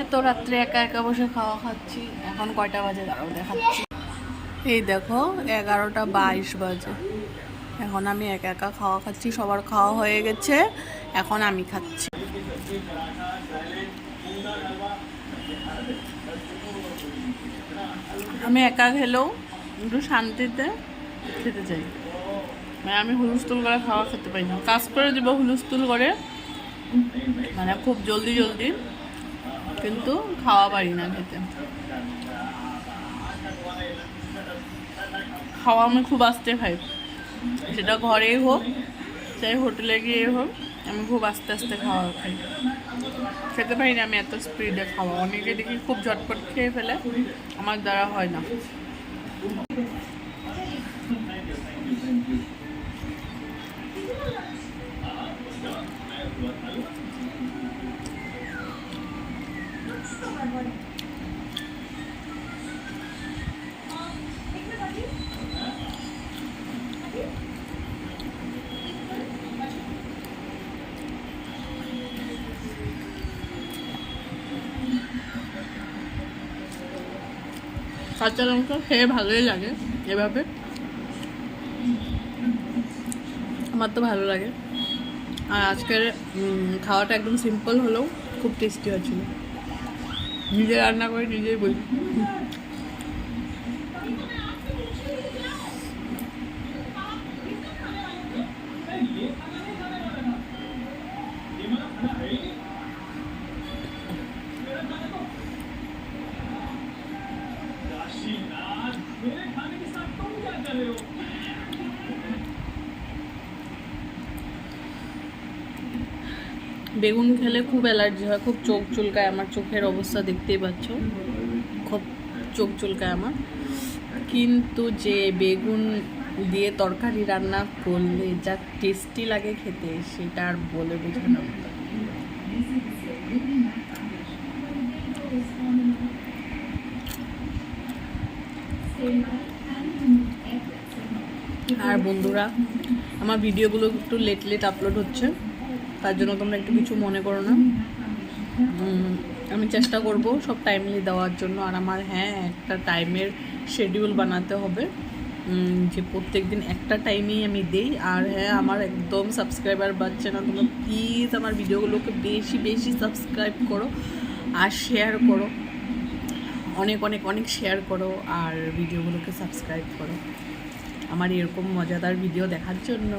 এত রাত্রে একা একা বসে খাওয়া খাচ্ছি। এখন কয়টা বাজে দাঁড়াও দেখাচ্ছি। এই দেখো 11:22 বাজে। এখন আমি একা একা খাওয়া খাচ্ছি, সবার খাওয়া হয়ে গেছে, এখন আমি খাচ্ছি। আমি একা খেলেও একটু শান্তিতে খেতে চাই, মানে আমি হুলস্থুল করে খাওয়া খেতে পারি না। কাজ করে দিব হুলস্থুল করে, মানে খুব জলদি জলদি, কিন্তু খাওয়া পারি না খেতে। খাওয়া আমি খুব আস্তে খাই, সেটা ঘরেই হোক চাই হোটেলে গিয়ে হোক, আমি খুব আস্তে আস্তে খাওয়া খাই, খেতে পারি না আমি এত স্পিডে খাওয়া। অনেকে দেখি খুব ঝটপট খেয়ে ফেলে, আমার দ্বারা হয় না। কাঁচা লঙ্কা খেয়ে ভালোই লাগে, এভাবে আমার তো ভালো লাগে। আর আজকের খাওয়াটা একদম সিম্পল হলেও খুব টেস্টি হয়েছিল। নিজে রান্না করে নিজেই বলি। বেগুন খেলে খুব অ্যালার্জি হয়, খুব চোখ চুলকায়। আমার চোখের অবস্থা দেখতেই পাচ্ছ, খুব চোখ চুলকায় আমার। কিন্তু যে বেগুন দিয়ে তরকারি রান্না করলে যা টেস্টি লাগে খেতে, সেটা আর বলে বোঝানো। আর বন্ধুরা, আমার ভিডিওগুলো একটু লেট লেট আপলোড হচ্ছে, তার জন্য তোমরা একটু কিছু মনে করো না। আমি চেষ্টা করব সব টাইমলি দেওয়ার জন্য। আর আমার একটা টাইমের শিডিউল বানাতে হবে, যে প্রত্যেক দিন একটা টাইমেই আমি দেই। আর আমার একদম সাবস্ক্রাইবার বাড়ছে না, তোমরা প্লিজ আমার ভিডিওগুলোকে বেশি বেশি সাবস্ক্রাইব করো আর শেয়ার করো, অনেক অনেক অনেক শেয়ার করো আর ভিডিওগুলোকে সাবস্ক্রাইব করো আমার এরকম মজাদার ভিডিও দেখার জন্য।